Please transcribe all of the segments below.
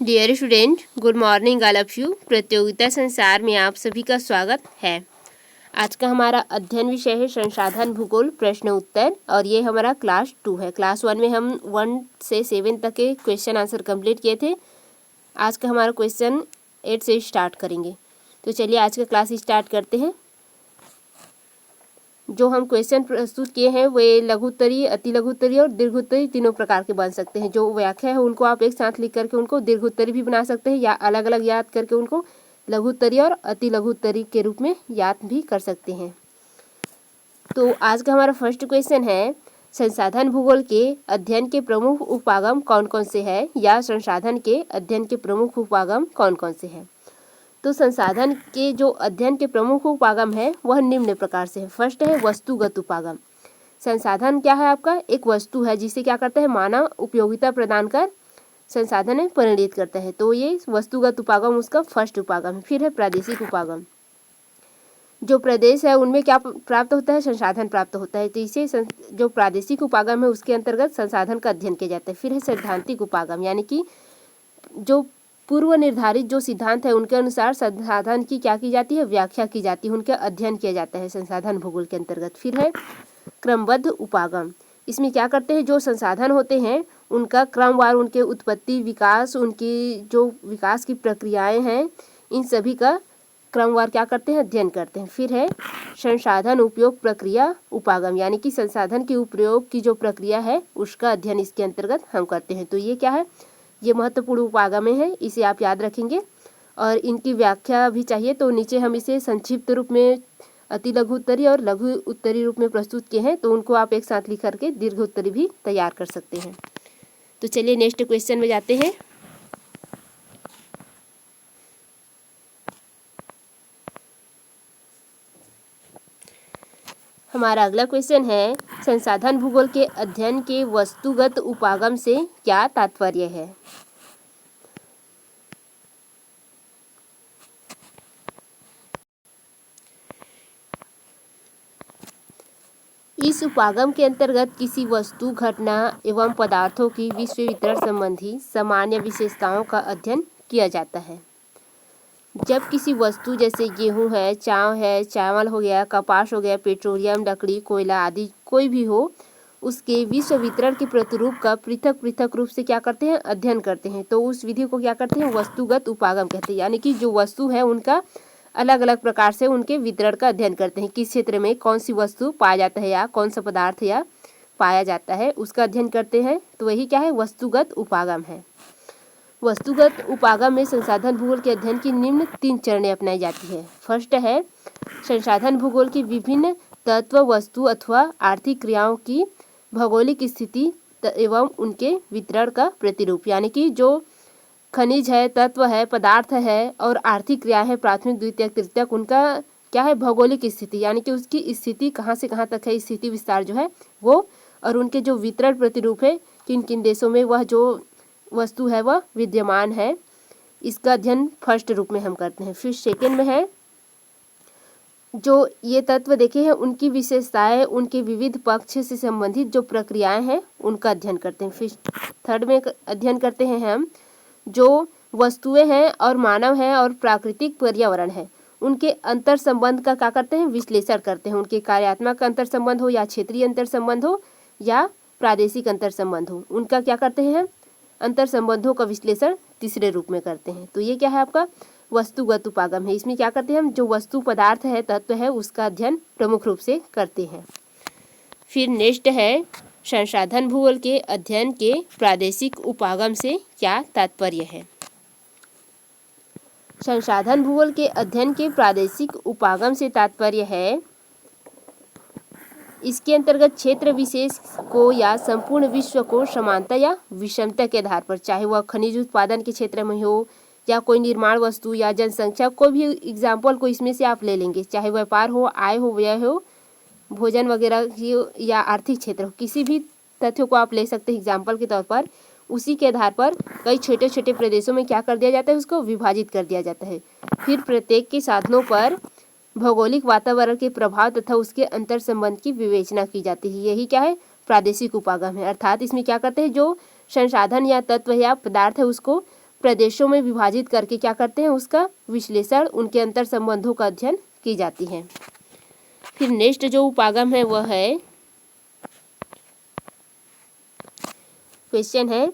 Dear student, good morning all of you. प्रतियोगिता संसार में आप सभी का स्वागत है। आज का हमारा अध्ययन विषय है संसाधन भूगोल प्रश्न उत्तर, और ये हमारा क्लास 2 है। क्लास 1 में हम 1 से 7 तक के क्वेश्चन आंसर कंप्लीट किए थे। आज का हमारा क्वेश्चन 8 से स्टार्ट करेंगे। तो चलिए आज का क्लास स्टार्ट करते हैं। जो हम क्वेश्चन प्रस्तुत किए हैं वे लघु उत्तरीय, अति लघु उत्तरीय और दीर्घ उत्तरीय तीनों प्रकार के बन सकते हैं। जो व्याख्या है उनको आप एक साथ लिख करके उनको दीर्घ उत्तरीय भी बना सकते हैं, या अलग अलग याद करके उनको लघु उत्तरीय और अति लघु उत्तरीय के रूप में याद भी कर सकते हैं। तो आज का हमारा फर्स्ट क्वेश्चन है, संसाधन भूगोल के अध्ययन के प्रमुख उपागम कौन कौन से हैं, या संसाधन के अध्ययन के प्रमुख उपागम कौन कौन से हैं। तो संसाधन के जो अध्ययन के प्रमुख उपागम है वह निम्न प्रकार से है। फर्स्ट है वस्तुगत उपागम। संसाधन क्या है आपका, एक वस्तु है जिसे क्या करता है, मानव उपयोगिता प्रदान कर संसाधन में परिणित करता है। तो ये वस्तुगत उपागम उसका फर्स्ट उपागम है। फिर है प्रादेशिक उपागम। जो प्रदेश है उनमें क्या प्राप्त होता है, संसाधन प्राप्त होता है। तो इसे जो प्रादेशिक उपागम है उसके अंतर्गत संसाधन का अध्ययन किया जाता है। फिर है सैद्धांतिक उपागम, यानी कि जो पूर्व निर्धारित जो सिद्धांत है उनके अनुसार संसाधन की क्या की जाती है, व्याख्या की जाती है, उनका अध्ययन किया जाता है संसाधन भूगोल के अंतर्गत। फिर है क्रमबद्ध उपागम। इसमें क्या करते हैं, जो संसाधन होते हैं उनका क्रमवार उनके उत्पत्ति, विकास, उनकी जो विकास की प्रक्रियाएं हैं, इन सभी का क्रमवार क्या करते हैं, अध्ययन करते हैं। फिर है संसाधन उपयोग प्रक्रिया उपागम, यानी कि संसाधन के उपयोग की जो प्रक्रिया है उसका अध्ययन इसके अंतर्गत हम करते हैं। तो ये क्या है, ये महत्वपूर्ण उपागम है, इसे आप याद रखेंगे। और इनकी व्याख्या भी चाहिए तो नीचे हम इसे संक्षिप्त रूप में अति लघु उत्तरीय और लघु उत्तरीय रूप में प्रस्तुत किए हैं, तो उनको आप एक साथ लिख करके दीर्घ उत्तरीय भी तैयार कर सकते हैं। तो चलिए नेक्स्ट क्वेश्चन में जाते हैं। हमारा अगला क्वेश्चन है, संसाधन भूगोल के अध्ययन के वस्तुगत उपागम से क्या तात्पर्य है। इस उपागम के अंतर्गत किसी वस्तु, घटना एवं पदार्थों की विश्व वितरण संबंधी सामान्य विशेषताओं का अध्ययन किया जाता है। जब किसी वस्तु जैसे गेहूं है, चावल हो गया, कपास हो गया, पेट्रोलियम, लकड़ी, कोयला आदि कोई भी हो, उसके विश्व वितरण के प्रतिरूप का पृथक पृथक रूप से क्या करते हैं, अध्ययन करते हैं। तो उस विधि को क्या करते हैं, वस्तुगत उपागम कहते हैं। यानी कि जो वस्तु है उनका अलग अलग प्रकार से उनके वितरण का अध्ययन करते हैं। किस क्षेत्र में कौन सी वस्तु पाया जाता है या कौन सा पदार्थ या पाया जाता है उसका अध्ययन करते हैं। तो वही क्या है, वस्तुगत उपागम है। वस्तुगत उपागम में संसाधन भूगोल के अध्ययन की निम्न 3 चरणें अपनाई जाती है। फर्स्ट है संसाधन भूगोल की विभिन्न तत्व, वस्तु अथवा आर्थिक क्रियाओं की भौगोलिक स्थिति एवं उनके वितरण का प्रतिरूप, यानी कि जो खनिज है, तत्व है, पदार्थ है और आर्थिक क्रिया है, प्राथमिक, द्वितीयक, तृतीयक, उनका क्या है, भौगोलिक स्थिति, यानी कि उसकी स्थिति कहाँ से कहाँ तक है, स्थिति विस्तार जो है वो, और उनके जो वितरण प्रतिरूप है, किन किन देशों में वह जो वस्तु है वह विद्यमान है, इसका अध्ययन फर्स्ट रूप में हम करते हैं। फिर सेकेंड में है जो ये तत्व देखे हैं उनकी विशेषताएं, उनके विविध पक्ष से संबंधित जो प्रक्रियाएं हैं उनका अध्ययन करते हैं। फिर थर्ड में अध्ययन करते हैं हम जो वस्तुएं हैं और मानव है और प्राकृतिक पर्यावरण है, उनके अंतर संबंध का क्या करते हैं, विश्लेषण करते हैं। उनके कार्यात्मक अंतर संबंध हो या क्षेत्रीय अंतर संबंध हो या प्रादेशिक अंतर संबंध हो, उनका क्या करते हैं, अंतर संबंधों का विश्लेषण तीसरे रूप में करते हैं। तो ये क्या है, आपका वस्तुगत उपागम है। इसमें क्या करते हैं हम, जो वस्तु, पदार्थ है, तत्व है, उसका अध्ययन प्रमुख रूप से करते हैं। फिर नेक्स्ट है संसाधन भूगोल के अध्ययन के प्रादेशिक उपागम से क्या तात्पर्य है। संसाधन भूगोल के अध्ययन के प्रादेशिक उपागम से तात्पर्य है, इसके अंतर्गत क्षेत्र विशेष को या संपूर्ण विश्व को समानता या विषमता के आधार पर, चाहे वह खनिज उत्पादन के क्षेत्र में हो या कोई निर्माण वस्तु या जनसंख्या, कोई भी एग्जाम्पल को इसमें से आप ले लेंगे, चाहे व्यापार हो, आय हो, व्यय हो, भोजन वगैरह की या आर्थिक क्षेत्र हो, किसी भी तथ्यों को आप ले सकते हैं एग्जाम्पल के तौर पर। उसी के आधार पर कई छोटे छोटे प्रदेशों में क्या कर दिया जाता है, उसको विभाजित कर दिया जाता है। फिर प्रत्येक के साधनों पर भौगोलिक वातावरण के प्रभाव तथा उसके अंतर संबंध की विवेचना की जाती है। यही क्या है, प्रादेशिक उपागम है। अर्थात इसमें क्या करते हैं, जो संसाधन या तत्व या पदार्थ है उसको प्रदेशों में विभाजित करके क्या करते हैं, उसका विश्लेषण, उनके अंतर संबंधों का अध्ययन की जाती है। फिर नेक्स्ट जो उपागम है वह है, क्वेश्चन है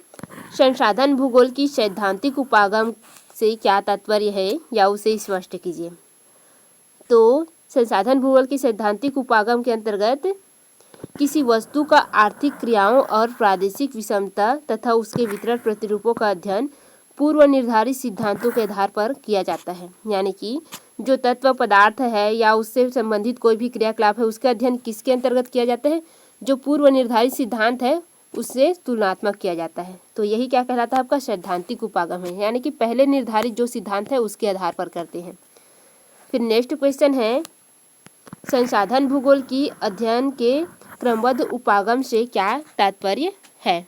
संसाधन भूगोल की सैद्धांतिक उपागम से क्या तात्पर्य है, या उसे स्पष्ट कीजिए। तो संसाधन भूगोल की सैद्धांतिक उपागम के अंतर्गत किसी वस्तु का आर्थिक क्रियाओं और प्रादेशिक विषमता तथा उसके वितरण प्रतिरूपों का अध्ययन पूर्व निर्धारित सिद्धांतों के आधार पर किया जाता है। यानी कि जो तत्व पदार्थ है या उससे संबंधित कोई भी क्रियाकलाप है उसका अध्ययन किसके अंतर्गत किया जाता है, जो पूर्व निर्धारित सिद्धांत है उससे तुलनात्मक किया जाता है। तो यही क्या कहलाता है, आपका सैद्धांतिक उपागम है, यानी कि पहले निर्धारित जो सिद्धांत है उसके आधार पर करते हैं। फिर नेक्स्ट क्वेश्चन है संसाधन भूगोल की अध्ययन के क्रमबद्ध उपागम से क्या तात्पर्य है।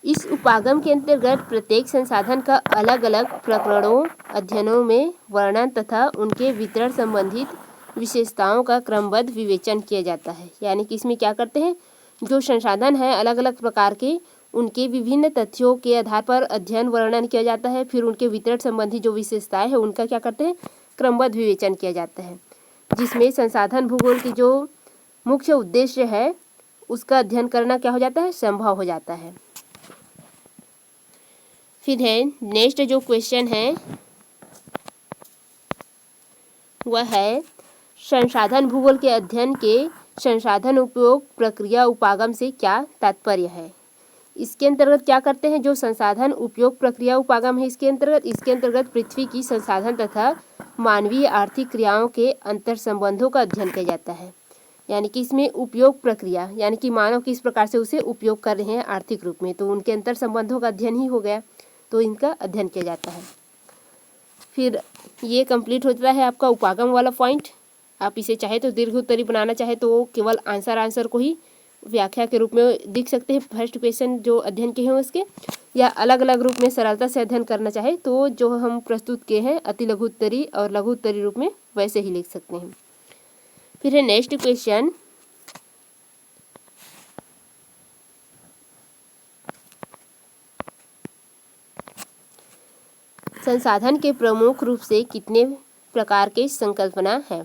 इस उपागम के अंतर्गत प्रत्येक संसाधन का अलग अलग प्रकरणों अध्ययनों में वर्णन तथा उनके वितरण संबंधित विशेषताओं का क्रमबद्ध विवेचन किया जाता है। यानी कि इसमें क्या करते हैं, जो संसाधन है अलग अलग प्रकार के, उनके विभिन्न तथ्यों के आधार पर अध्ययन वर्णन किया जाता है। फिर उनके वितरण संबंधी जो विशेषताएं हैं उनका क्या करते हैं, क्रमबद्ध विवेचन किया जाता है, जिसमें संसाधन भूगोल की जो मुख्य उद्देश्य है उसका अध्ययन करना क्या हो जाता है, संभव हो जाता है। फिर है नेक्स्ट जो क्वेश्चन है वह है संसाधन भूगोल के अध्ययन के संसाधन उपयोग प्रक्रिया उपागम से क्या तात्पर्य है। इसके अंतर्गत क्या करते हैं, जो संसाधन उपयोग प्रक्रिया उपागम है इसके अंतर्गत पृथ्वी की संसाधन तथा मानवीय आर्थिक क्रियाओं के अंतर संबंधों का अध्ययन किया जाता है। यानी कि इसमें उपयोग प्रक्रिया यानी कि मानव किस प्रकार से उसे उपयोग कर रहे हैं आर्थिक रूप में, तो उनके अंतर संबंधों का अध्ययन ही हो गया, तो इनका अध्ययन किया जाता है। फिर ये कंप्लीट होता है आपका उपागम वाला पॉइंट। आप इसे चाहे तो दीर्घ उत्तरी बनाना चाहे तो केवल आंसर को ही व्याख्या के रूप में लिख सकते हैं, फर्स्ट क्वेश्चन जो अध्ययन किए हैं उसके, या अलग अलग रूप में सरलता से अध्ययन करना चाहे तो जो हम प्रस्तुत किए हैं अति लघु उत्तरी और लघु उत्तरी रूप में वैसे ही लिख सकते हैं। फिर है नेक्स्ट क्वेश्चन, संसाधन के प्रमुख रूप से कितने प्रकार के संकल्पना है।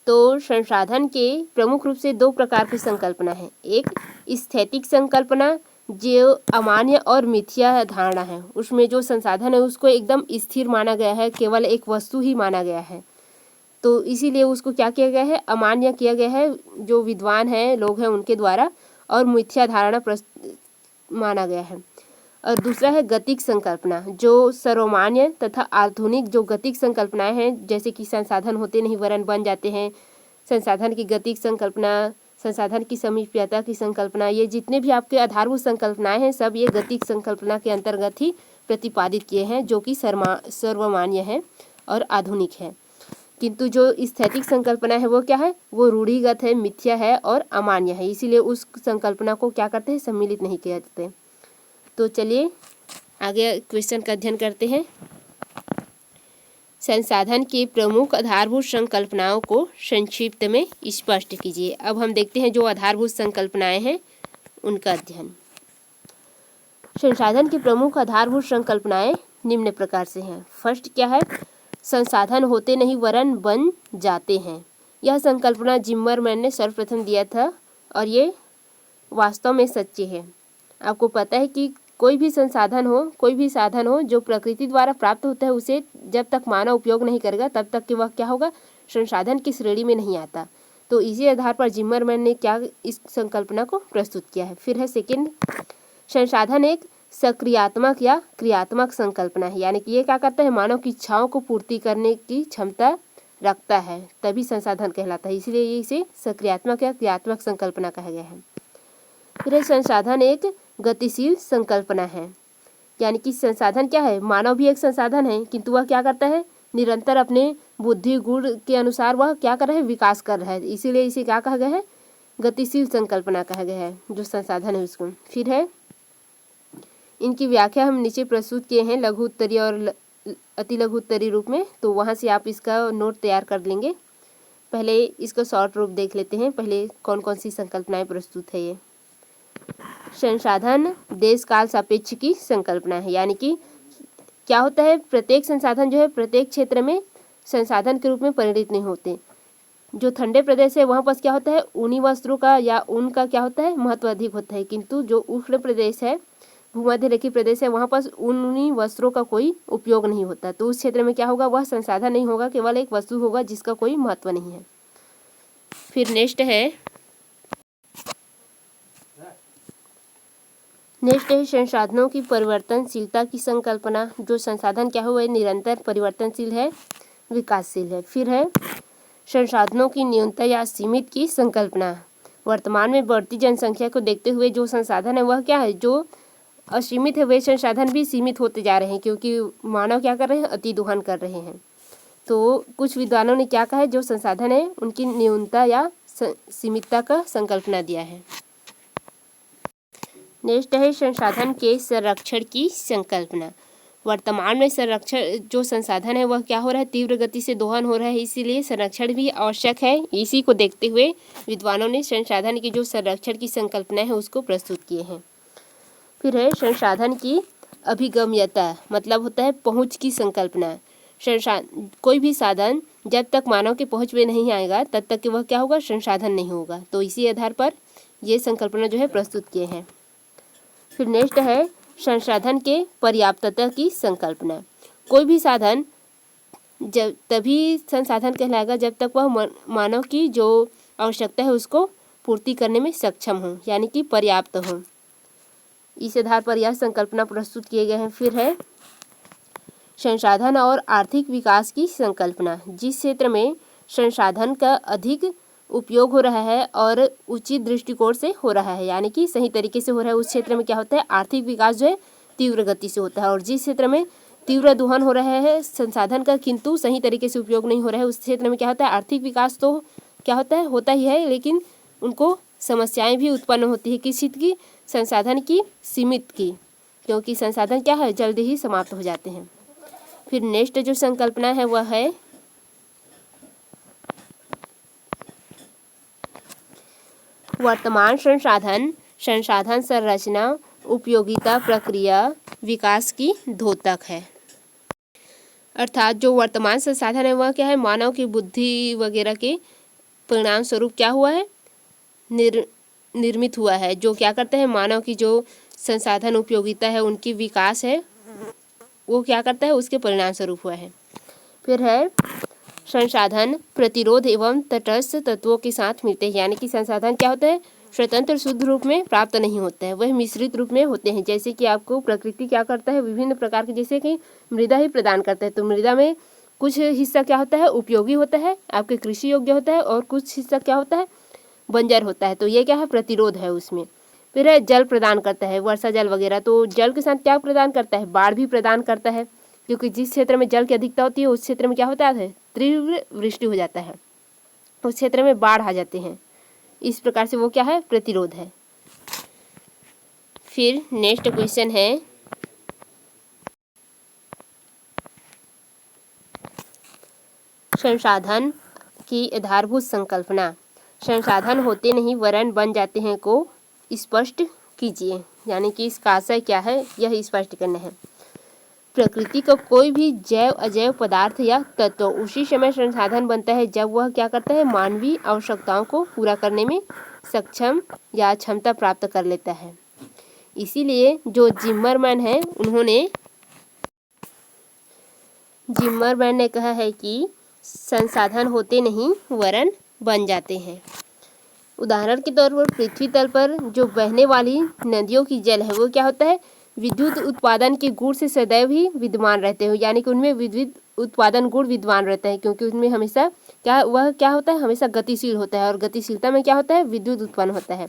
तो संसाधन के प्रमुख रूप से दो प्रकार की संकल्पना है। एक स्थैतिक संकल्पना जो अमान्य और मिथ्या धारणा है, उसमें जो संसाधन है उसको एकदम स्थिर माना गया है, केवल एक वस्तु ही माना गया है, तो इसीलिए उसको क्या किया गया है, अमान्य किया गया है जो विद्वान हैं लोग हैं उनके द्वारा, और मिथ्या धारणा माना गया है। और दूसरा है गतिक संकल्पना, जो सर्वमान्य तथा आधुनिक जो गतिक संकल्पनाएं हैं, जैसे कि संसाधन होते नहीं वरन बन जाते हैं, संसाधन की गतिक संकल्पना, संसाधन की समीप्यता की संकल्पना, ये जितने भी आपके आधारभूत संकल्पनाएं हैं सब ये गतिक संकल्पना के अंतर्गत ही प्रतिपादित किए हैं, जो कि सर्वमान्य है और आधुनिक है। किंतु जो स्थैतिक संकल्पना है वो क्या है, वो रूढ़िगत है, मिथ्या है और अमान्य है, इसीलिए उस संकल्पना को क्या करते हैं, सम्मिलित नहीं किया जाते। तो चलिए आगे क्वेश्चन का अध्ययन करते हैं। संसाधन के प्रमुख आधारभूत संकल्पनाओं को संक्षिप्त में स्पष्ट कीजिए। अब हम देखते हैं जो आधारभूत संकल्पनाएं हैं उनका अध्ययन। संसाधन की प्रमुख आधारभूत संकल्पनाएं निम्न प्रकार से हैं। फर्स्ट क्या है, संसाधन होते नहीं वरन बन जाते हैं। यह संकल्पना जिम्मरमैन ने सर्वप्रथम दिया था और ये वास्तव में सच्ची है। आपको पता है कि कोई भी संसाधन हो, कोई भी साधन हो जो प्रकृति द्वारा प्राप्त होता है, उसे जब तक मानव उपयोग नहीं करेगा तब तक कि वह क्या होगा, संसाधन की श्रेणी में नहीं आता। तो इसी आधार पर जिम्मरमैन ने क्या इस संकल्पना को प्रस्तुत किया है। फिर है सेकंड, संसाधन एक सक्रियात्मक या क्रियात्मक संकल्पना है, यानी कि ये क्या करता है, मानव की इच्छाओं को पूर्ति करने की क्षमता रखता है, तभी संसाधन कहलाता है, इसलिए इसे सक्रियात्मक या क्रियात्मक संकल्पना कहा गया है। फिर संसाधन एक गतिशील संकल्पना है, यानी कि संसाधन क्या है, मानव भी एक संसाधन है, किंतु वह क्या करता है, निरंतर अपने बुद्धि गुण के अनुसार वह क्या कर रहा है, विकास कर रहा है, इसीलिए इसे क्या कहा गया है, गतिशील संकल्पना कहा गया है जो संसाधन है उसको। फिर है इनकी व्याख्या हम नीचे प्रस्तुत किए हैं लघु उत्तरी और अति लघु उत्तरी रूप में, तो वहाँ से आप इसका नोट तैयार कर लेंगे। पहले इसका शॉर्ट रूप देख लेते हैं, पहले कौन कौन सी संकल्पनाएं प्रस्तुत है ये। संसाधन देश काल सापेक्ष की संकल्पना है, यानी कि क्या होता है, प्रत्येक संसाधन जो है प्रत्येक क्षेत्र में संसाधन के रूप में परिणित नहीं होते। जो ठंडे प्रदेश है वहाँ पर क्या होता है, ऊनी वस्त्रों का या ऊन का क्या होता है, महत्व अधिक होता है, किंतु जो उष्ण प्रदेश है, भूमध्य रेखीय प्रदेश है, वहाँ पर ऊनी वस्त्रों का कोई उपयोग नहीं होता। तो उस क्षेत्र में क्या होगा, वह संसाधन नहीं होगा, केवल एक वस्तु होगा जिसका कोई महत्व नहीं है। फिर नेक्स्ट है संसाधनों की परिवर्तनशीलता की संकल्पना। जो संसाधन क्या हुआ है, निरंतर परिवर्तनशील है, विकासशील है। फिर है संसाधनों की न्यूनता या सीमित की संकल्पना। वर्तमान में बढ़ती जनसंख्या को देखते हुए जो संसाधन है वह क्या है, जो असीमित है, वे संसाधन भी सीमित होते जा रहे हैं, क्योंकि मानव क्या कर रहे हैं, अति दोहन कर रहे हैं। तो कुछ विद्वानों ने क्या कहा है, जो संसाधन है उनकी न्यूनता या सीमितता का संकल्पना दिया है। नेक्स्ट है संसाधन के संरक्षण की संकल्पना। वर्तमान में संरक्षण जो संसाधन है वह क्या हो रहा है, तीव्र गति से दोहन हो रहा है, इसीलिए संरक्षण भी आवश्यक है। इसी को देखते हुए विद्वानों ने संसाधन की जो संरक्षण की संकल्पना है उसको प्रस्तुत किए हैं। फिर है संसाधन की अभिगम्यता, मतलब होता है पहुंच की संकल्पना। कोई भी साधन जब तक मानव के पहुंच में नहीं आएगा तब तक वह क्या होगा, संसाधन नहीं होगा। तो इसी आधार पर ये संकल्पना जो है प्रस्तुत किए हैं। फिर नेक्स्ट है संसाधन के पर्याप्तता की संकल्पना। कोई भी साधन जब तभी संसाधन कहलाएगा जब तक वह मानव की जो आवश्यकता है उसको पूर्ति करने में सक्षम हो, यानी कि पर्याप्त हो। इस आधार पर यह संकल्पना प्रस्तुत किए गए हैं। फिर है संसाधन और आर्थिक विकास की संकल्पना। जिस क्षेत्र में संसाधन का अधिक उपयोग हो रहा है और उचित दृष्टिकोण से हो रहा है, यानी कि सही तरीके से हो रहा है, उस क्षेत्र में क्या होता है, आर्थिक विकास जो है तीव्र गति से होता है। और जिस क्षेत्र में तीव्र दोहन हो रहा है संसाधन का, किंतु सही तरीके से उपयोग नहीं हो रहा है, उस क्षेत्र में क्या होता है, आर्थिक विकास तो क्या होता है, होता ही है, लेकिन उनको समस्याएं भी उत्पन्न होती है। किस चीज़ की, संसाधन की सीमित की, क्योंकि संसाधन क्या है, जल्दी ही समाप्त हो जाते हैं। फिर नेक्स्ट जो संकल्पना है वह है वर्तमान संसाधन संरचना, उपयोगिता, प्रक्रिया, विकास की द्योतक है। अर्थात जो वर्तमान संसाधन है वह क्या है, मानव की बुद्धि वगैरह के परिणाम स्वरूप क्या हुआ है, निर्मित हुआ है। जो क्या करते हैं, मानव की जो संसाधन उपयोगिता है, उनकी विकास है, वो क्या करता है, उसके परिणाम स्वरूप हुआ है। फिर है संसाधन प्रतिरोध एवं तटस्थ तत्वों के साथ मिलते हैं, यानी कि संसाधन क्या होता है, स्वतंत्र शुद्ध रूप में प्राप्त नहीं होता है, वह मिश्रित रूप में होते हैं। जैसे कि आपको प्रकृति क्या करता है, विभिन्न प्रकार के, जैसे कि मृदा ही प्रदान करता है, तो मृदा में कुछ हिस्सा क्या होता है, उपयोगी होता है, आपके कृषि योग्य होता है, और कुछ हिस्सा क्या होता है, बंजर होता है। तो ये क्या है, प्रतिरोध है उसमें। फिर है जल प्रदान करता है, वर्षा जल वगैरह, तो जल के साथ क्या प्रदान करता है, बाढ़ भी प्रदान करता है, क्योंकि जिस क्षेत्र में जल की अधिकता होती है उस क्षेत्र में क्या होता है, तीव्र वृष्टि हो जाता है, उस क्षेत्र में बाढ़ आ जाते हैं। इस प्रकार से वो क्या है, प्रतिरोध है। फिर नेक्स्ट क्वेश्चन है संसाधन की आधारभूत संकल्पना। संसाधन होते नहीं वरन बन जाते हैं को स्पष्ट कीजिए, यानी कि इसका आशय क्या है, यह स्पष्ट करना है। प्रकृति का कोई भी जैव अजैव पदार्थ या तत्व उसी समय संसाधन बनता है जब वह क्या करता है, मानवीय आवश्यकताओं को पूरा करने में सक्षम या क्षमता प्राप्त कर लेता है। इसीलिए जो जिम्मरमैन ने कहा है कि संसाधन होते नहीं वरन बन जाते हैं। उदाहरण के तौर पर पृथ्वी तल पर जो बहने वाली नदियों की जल है वो क्या होता है, विद्युत उत्पादन के गुण से सदैव ही विद्यमान रहते हैं, यानी कि उनमें विद्युत उत्पादन गुण विद्यमान रहता है, क्योंकि उनमें हमेशा क्या होता है, हमेशा गतिशील होता है, और गतिशीलता में क्या होता है, विद्युत उत्पन्न होता है।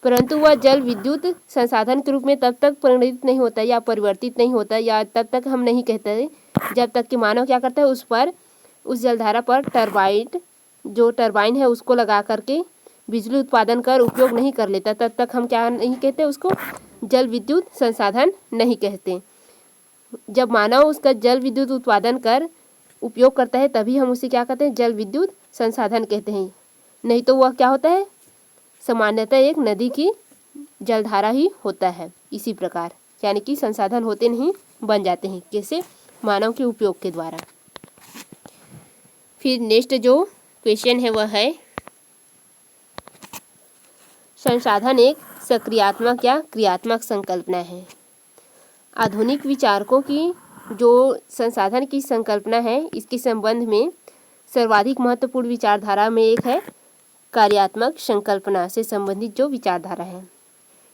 परंतु वह जल विद्युत संसाधन के रूप में तब तक परिणत नहीं होता या परिवर्तित नहीं होता, या तब तक हम नहीं कहते जब तक कि मानव क्या करता है, उस जलधारा पर टरबाइन है उसको लगा करके बिजली उत्पादन कर उपयोग नहीं कर लेता, तब तक हम क्या नहीं कहते, उसको जल विद्युत संसाधन नहीं कहते। जब मानव उसका जल विद्युत उत्पादन कर उपयोग करता है तभी हम उसे क्या कहते हैं, जल विद्युत संसाधन कहते हैं। नहीं तो वह क्या होता है, सामान्यतः एक नदी की जलधारा ही होता है। इसी प्रकार यानी कि संसाधन होते नहीं, बन जाते हैं। कैसे? मानव के उपयोग के द्वारा। फिर नेक्स्ट जो क्वेश्चन है वह है, संसाधन एक सक्रियात्मक या क्रियात्मक संकल्पना है। आधुनिक विचारकों की जो संसाधन की संकल्पना है, इसके संबंध में सर्वाधिक महत्वपूर्ण विचारधारा में एक है कार्यात्मक संकल्पना से संबंधित जो विचारधारा है।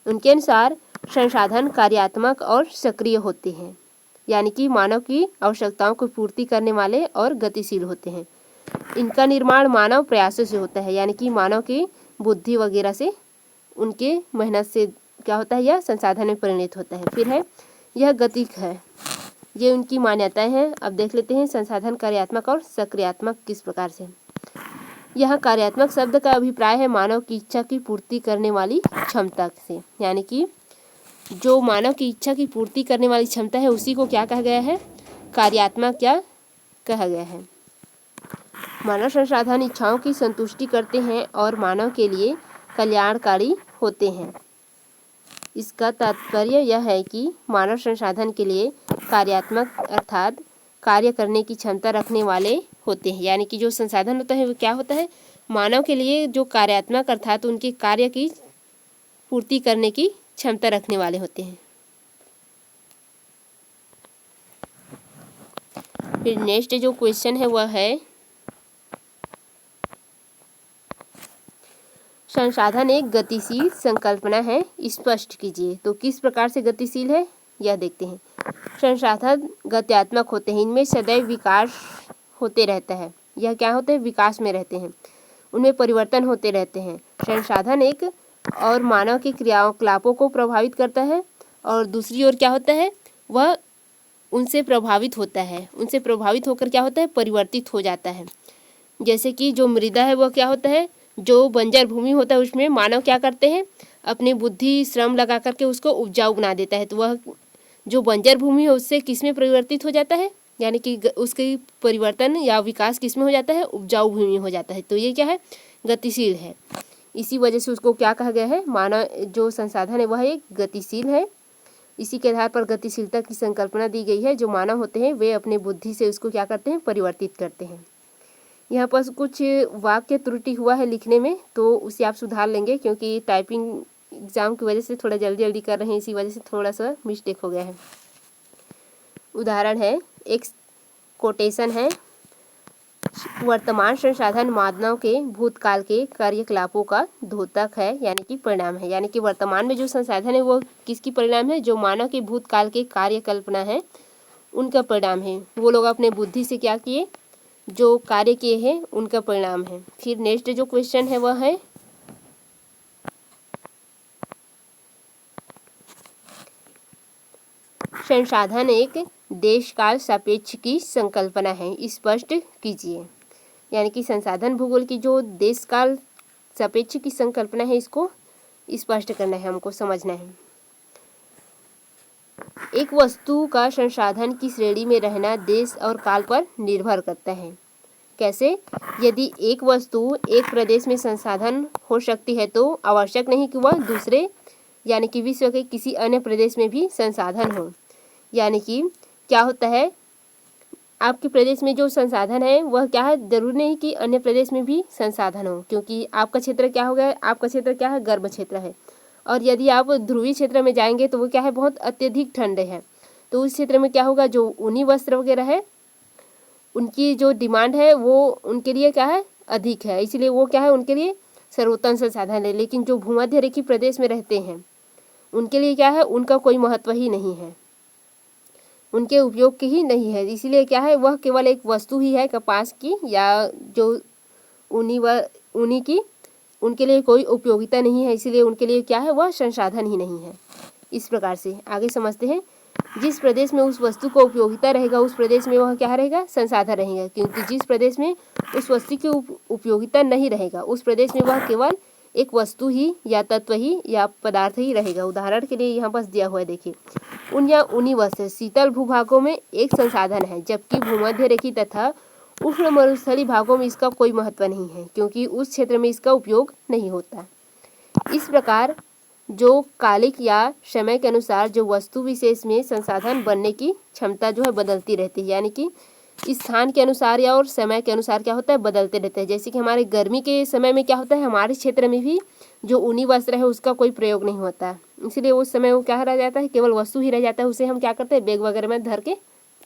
उनके अनुसार संसाधन कार्यात्मक और सक्रिय होते हैं, यानी कि मानव की आवश्यकताओं को पूर्ति करने वाले और गतिशील होते हैं। इनका निर्माण मानव प्रयासों से होता है, यानी कि मानव की बुद्धि वगैरह से, उनके मेहनत से क्या होता है, यह संसाधन में परिणत होता है। फिर है यह गतिक है, ये उनकी मान्यताएं हैं। अब देख लेते हैं संसाधन कार्यात्मक और सक्रियात्मक किस प्रकार से। यह कार्यात्मक शब्द का अभिप्राय है मानव की इच्छा की पूर्ति करने वाली क्षमता से, यानी कि जो मानव की इच्छा की पूर्ति करने वाली क्षमता है उसी को क्या कहा गया है, कार्यात्मक क्या कहा गया है। मानव संसाधन इच्छाओं की संतुष्टि करते हैं और मानव के लिए कल्याणकारी होते हैं। इसका तात्पर्य यह है कि मानव संसाधन के लिए कार्यात्मक अर्थात कार्य करने की क्षमता रखने वाले होते हैं, यानी कि जो संसाधन होता है वो क्या होता है, मानव के लिए जो कार्यात्मक अर्थात उनके कार्य की पूर्ति करने की क्षमता रखने वाले होते हैं। फिर नेक्स्ट जो क्वेश्चन है वह है, संसाधन एक गतिशील संकल्पना है, स्पष्ट कीजिए। तो किस प्रकार से गतिशील है यह देखते हैं। संसाधन गत्यात्मक होते हैं, इनमें सदैव विकास होते रहता है। यह क्या होते हैं, विकास में रहते हैं, उनमें परिवर्तन होते रहते हैं। संसाधन एक और मानव की क्रियाकलापों को प्रभावित करता है और दूसरी ओर क्या होता है, वह उनसे प्रभावित होता है, उनसे प्रभावित होकर क्या होता है, परिवर्तित हो जाता है। जैसे कि जो मृदा है वह क्या होता है, जो बंजर भूमि होता है उसमें मानव क्या करते हैं, अपनी बुद्धि श्रम लगा करके उसको उपजाऊ बना देता है। तो वह जो बंजर भूमि है उससे किस में परिवर्तित हो जाता है, यानी कि उसकी परिवर्तन या विकास किस में हो जाता है, उपजाऊ भूमि हो जाता है। तो ये क्या है, गतिशील है। इसी वजह से उसको क्या कहा गया है, मानव जो संसाधन है वह एक गतिशील है। इसी के आधार पर गतिशीलता की संकल्पना दी गई है। जो मानव होते हैं वे अपने बुद्धि से उसको क्या करते हैं, परिवर्तित करते हैं। यहाँ पर कुछ वाक्य त्रुटि हुआ है लिखने में, तो उसे आप सुधार लेंगे, क्योंकि टाइपिंग एग्ज़ाम की वजह से थोड़ा जल्दी जल्दी कर रहे हैं, इसी वजह से थोड़ा सा मिस्टेक हो गया है। उदाहरण है, एक कोटेशन है, वर्तमान संसाधन मानव के भूतकाल के कार्यकलापों का द्योतक है, यानी कि परिणाम है। यानी कि वर्तमान में जो संसाधन है वो किसकी परिणाम है, जो मानव के भूतकाल के कार्यकल्पना है उनका परिणाम है। वो लोग अपने बुद्धि से क्या किए, जो कार्य किए हैं उनका परिणाम है। फिर नेक्स्ट जो क्वेश्चन है वह है, संसाधन एक देश काल सापेक्ष की संकल्पना है, स्पष्ट कीजिए। यानी कि संसाधन भूगोल की जो देश काल सापेक्ष की संकल्पना है इसको स्पष्ट करना है, हमको समझना है। एक वस्तु का संसाधन की श्रेणी में रहना देश और काल पर निर्भर करता है। कैसे? यदि एक वस्तु एक प्रदेश में संसाधन हो सकती है तो आवश्यक नहीं कि वह दूसरे यानी कि विश्व के किसी अन्य प्रदेश में भी संसाधन हो। यानी कि क्या होता है, आपके प्रदेश में जो संसाधन है वह क्या है, जरूरी नहीं कि अन्य प्रदेश में भी संसाधन हो, क्योंकि आपका क्षेत्र क्या हो गया, आपका क्षेत्र क्या है, गर्म क्षेत्र है। और यदि आप ध्रुवीय क्षेत्र में जाएंगे तो वो क्या है, बहुत अत्यधिक ठंडे है। तो उस क्षेत्र में क्या होगा, जो ऊनी वस्त्र वगैरह है उनकी जो डिमांड है वो उनके लिए क्या है, अधिक है, इसलिए वो क्या है, उनके लिए सर्वोत्तम संसाधन है। लेकिन जो भूमध्य रेखीय प्रदेश में रहते हैं उनके लिए क्या है, उनका कोई महत्व ही नहीं है, उनके उपयोग की ही नहीं है। इसलिए क्या है, वह केवल एक वस्तु ही है कपास की या जो ऊनी की, उनके लिए कोई उपयोगिता नहीं है, इसलिए उनके लिए क्या है, वह संसाधन ही नहीं है। इस प्रकार से आगे समझते हैं। जिस प्रदेश में उस वस्तु को उपयोगिता रहेगा उस प्रदेश में वह क्या रहेगा, संसाधन रहेगा। क्योंकि जिस प्रदेश में उस वस्तु की उपयोगिता नहीं रहेगा उस प्रदेश में वह केवल एक वस्तु ही या तत्व ही या पदार्थ ही रहेगा। उदाहरण के लिए यहाँ बस दिया हुआ है, देखिए, ऊन या ऊनी वस्त्र शीतल भूभागों में एक संसाधन है, जबकि भूमध्य रेखीय तथा उष्ण मरुस्थलीय भागों में इसका कोई महत्व नहीं है, क्योंकि उस क्षेत्र में इसका उपयोग नहीं होता। इस प्रकार जो कालिक या समय के अनुसार जो वस्तु विशेष में संसाधन बनने की क्षमता जो है बदलती रहती है, यानी कि स्थान के अनुसार या और समय के अनुसार क्या होता है बदलते रहते हैं। जैसे कि हमारे गर्मी के समय में क्या होता है, हमारे क्षेत्र में भी जो ऊनी वस्त्र है उसका कोई प्रयोग नहीं होता, इसलिए उस समय वो क्या रह जाता है, केवल वस्तु ही रह जाता है। उसे हम क्या करते हैं, बैग वगैरह में धर के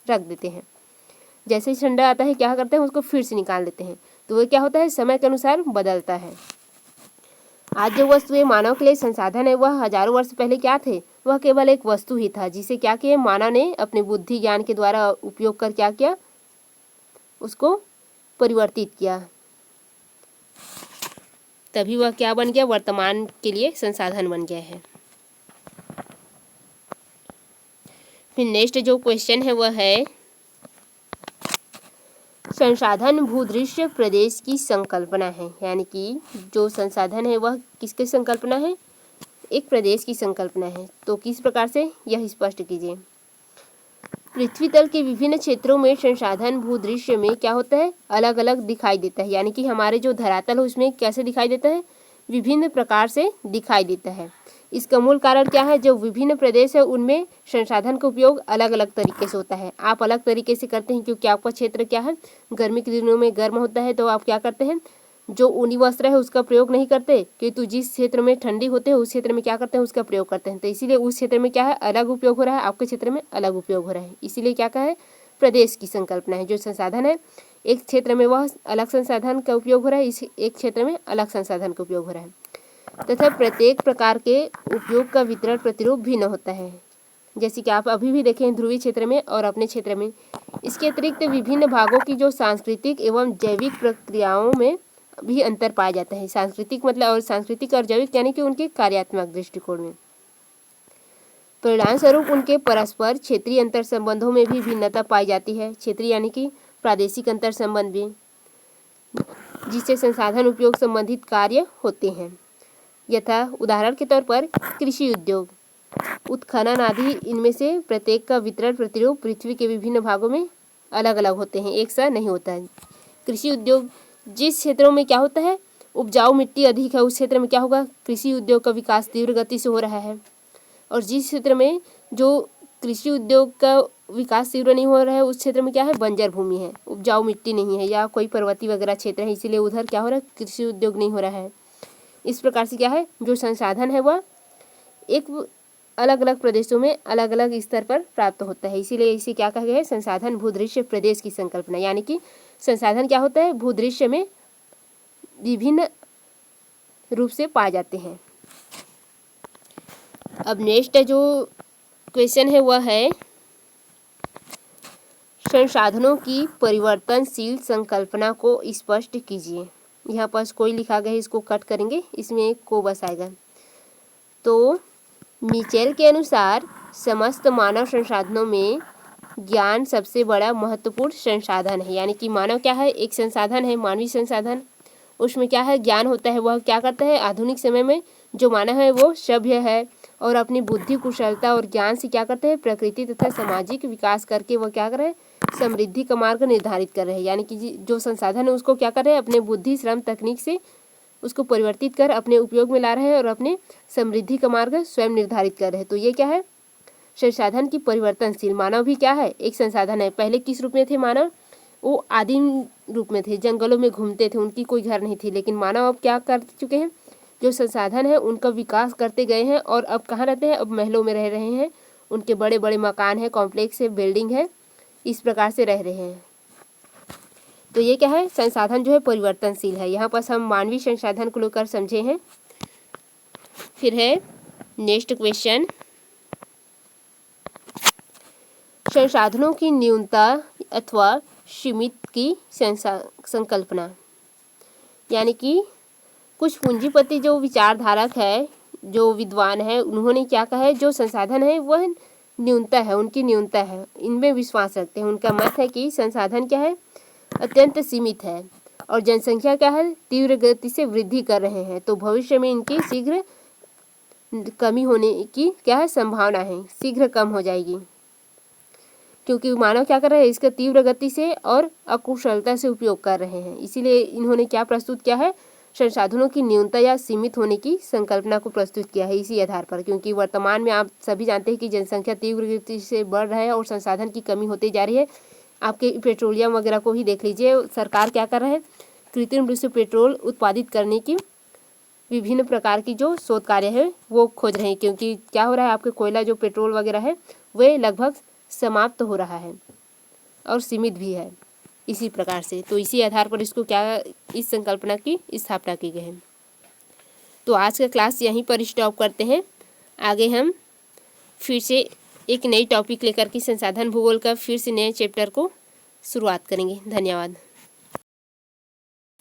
रख देते हैं। जैसे ही ठंडा आता है क्या करते हैं, उसको फिर से निकाल देते हैं। तो वो क्या होता है, समय के अनुसार बदलता है। आज जो वस्तुएं मानव के लिए संसाधन है वह हजारों वर्ष पहले क्या थे, वह केवल एक वस्तु ही था जिसे क्या किया, मानव ने अपने बुद्धि ज्ञान के द्वारा उपयोग कर क्या किया, उसको परिवर्तित किया, तभी वह क्या बन गया, वर्तमान के लिए संसाधन बन गया है। फिर नेक्स्ट जो क्वेश्चन है वह है, संसाधन भूदृश्य प्रदेश की संकल्पना है, यानी कि जो संसाधन है वह किसकी संकल्पना है, एक प्रदेश की संकल्पना है। तो किस प्रकार से, यह स्पष्ट कीजिए। पृथ्वी तल के विभिन्न क्षेत्रों में संसाधन भूदृश्य में क्या होता है, अलग अलग दिखाई देता है, यानी कि हमारे जो धरातल है उसमें कैसे दिखाई देता है, विभिन्न प्रकार से दिखाई देता है। इसका मूल कारण क्या है, जो विभिन्न प्रदेश है उनमें संसाधन का उपयोग अलग अलग तरीके से होता है। आप अलग तरीके से करते हैं क्योंकि आपका क्षेत्र क्या है, गर्मी के दिनों में गर्म होता है, तो आप क्या करते हैं, जो ऊनी वस्त्र है उसका प्रयोग नहीं करते, क्योंकि जिस क्षेत्र में ठंडी होते हैं उस क्षेत्र में क्या करते हैं, उसका प्रयोग करते हैं। तो इसीलिए उस क्षेत्र में क्या है, अलग उपयोग हो रहा है, आपके क्षेत्र में अलग उपयोग हो रहा है। इसीलिए क्या कहा है, प्रदेश की संकल्पना है। जो संसाधन है एक क्षेत्र में वह अलग संसाधन का उपयोग हो रहा है, इस एक क्षेत्र में अलग संसाधन का उपयोग हो रहा है, तथा प्रत्येक प्रकार के उपयोग का वितरण प्रतिरूप भिन्न होता है। जैसे कि आप अभी भी देखें ध्रुवीय क्षेत्र में और अपने क्षेत्र में। इसके अतिरिक्त विभिन्न भागों की जो सांस्कृतिक एवं जैविक प्रक्रियाओं में भी अंतर पाया जाता है। सांस्कृतिक मतलब, और सांस्कृतिक और जैविक यानी कि उनके कार्यात्मक दृष्टिकोण में। परिणाम स्वरूप उनके परस्पर क्षेत्रीय अंतर संबंधों में भी भिन्नता पाई जाती है। क्षेत्रीय यानी कि प्रादेशिक अंतर संबंध भी, जिससे संसाधन उपयोग संबंधित कार्य होते हैं। यथा उदाहरण के तौर पर कृषि उद्योग, उत्खनन आदि, इनमें से प्रत्येक का वितरण प्रतिरूप पृथ्वी के विभिन्न भागों में अलग अलग होते हैं, एक सा नहीं होता है। कृषि उद्योग, जिस क्षेत्रों में क्या होता है, उपजाऊ मिट्टी अधिक है, उस क्षेत्र में क्या होगा, कृषि उद्योग का विकास तीव्र गति से हो रहा है। और जिस क्षेत्र में जो कृषि उद्योग का विकास तीव्र नहीं हो रहा है उस क्षेत्र में क्या है, बंजर भूमि है, उपजाऊ मिट्टी नहीं है, या कोई पर्वतीय वगैरह क्षेत्र है, इसीलिए उधर क्या हो रहा है, कृषि उद्योग नहीं हो रहा है। इस प्रकार से क्या है, जो संसाधन है वह एक अलग अलग प्रदेशों में अलग अलग स्तर पर प्राप्त होता है। इसीलिए इसे क्या कहा गया है, संसाधन भूदृश्य प्रदेश की संकल्पना, यानी कि संसाधन क्या होता है, भूदृश्य में विभिन्न रूप से पाए जाते हैं। अब नेक्स्ट जो क्वेश्चन है वह है, संसाधनों की परिवर्तनशील संकल्पना को स्पष्ट कीजिए। यहाँ पर कोई लिखा गया है, इसको कट करेंगे, इसमें को बस आएगा। तो मिचेल के अनुसार समस्त मानव संसाधनों में ज्ञान सबसे बड़ा महत्वपूर्ण संसाधन है, यानी कि मानव क्या है, एक संसाधन है, मानवीय संसाधन, उसमें क्या है, ज्ञान होता है। वह क्या करता है, आधुनिक समय में जो मानव है वो सभ्य है और अपनी बुद्धि, कुशलता और ज्ञान से क्या करते हैं, प्रकृति तथा सामाजिक विकास करके वह क्या कर रहे हैं, समृद्धि का मार्ग निर्धारित कर रहे हैं। यानी कि जो संसाधन है उसको क्या कर रहे हैं, अपने बुद्धि, श्रम, तकनीक से उसको परिवर्तित कर अपने उपयोग में ला रहे हैं और अपने समृद्धि का मार्ग स्वयं निर्धारित कर रहे हैं। तो ये क्या है, संसाधन की परिवर्तनशील। मानव भी क्या है, एक संसाधन है। पहले किस रूप में थे मानव, वो आदिम रूप में थे, जंगलों में घूमते थे, उनकी कोई घर नहीं थी। लेकिन मानव अब क्या कर चुके हैं, जो संसाधन है उनका विकास करते गए हैं और अब कहाँ रहते हैं, अब महलों में रह रहे हैं, उनके बड़े बड़े मकान है, कॉम्प्लेक्स है, बिल्डिंग है, इस प्रकार से रह रहे हैं। तो ये क्या है, संसाधन जो है परिवर्तनशील है। यहाँ पर हम मानवीय संसाधन को लेकर समझे हैं। फिर है नेक्स्ट क्वेश्चन, संसाधनों की न्यूनता अथवा सीमित की संकल्पना, यानी कि कुछ पूंजीपति जो विचारधारक है, जो विद्वान है, उन्होंने क्या कहा है, जो संसाधन है वह न्यूनता है, उनकी न्यूनता है, इनमें विश्वास रखते हैं। उनका मत है कि संसाधन क्या है, अत्यंत सीमित है और जनसंख्या क्या है, तीव्र गति से वृद्धि कर रहे हैं। तो भविष्य में इनकी शीघ्र कमी होने की क्या है, संभावना है, शीघ्र कम हो जाएगी, क्योंकि मानव क्या कर रहे हैं, इसका तीव्र गति से और अकुशलता से उपयोग कर रहे हैं। इसीलिए इन्होंने क्या प्रस्तुत किया है, संसाधनों की न्यूनता या सीमित होने की संकल्पना को प्रस्तुत किया है इसी आधार पर, क्योंकि वर्तमान में आप सभी जानते हैं कि जनसंख्या तीव्र गति से बढ़ रहा है और संसाधन की कमी होती जा रही है। आपके पेट्रोलियम वगैरह को ही देख लीजिए, सरकार क्या कर रहा है, कृत्रिम रूप से पेट्रोल उत्पादित करने की विभिन्न प्रकार की जो शोध कार्य है वो खोज रहे हैं, क्योंकि क्या हो रहा है, आपके कोयला जो पेट्रोल वगैरह है वे लगभग समाप्त हो रहा है और सीमित भी है इसी प्रकार से। तो इसी आधार पर इसको क्या, इस संकल्पना की स्थापना की गई है। तो आज का क्लास यहीं पर स्टॉप करते हैं। आगे हम फिर से एक नई टॉपिक लेकर के संसाधन भूगोल का फिर से नए चैप्टर को शुरुआत करेंगे। धन्यवाद।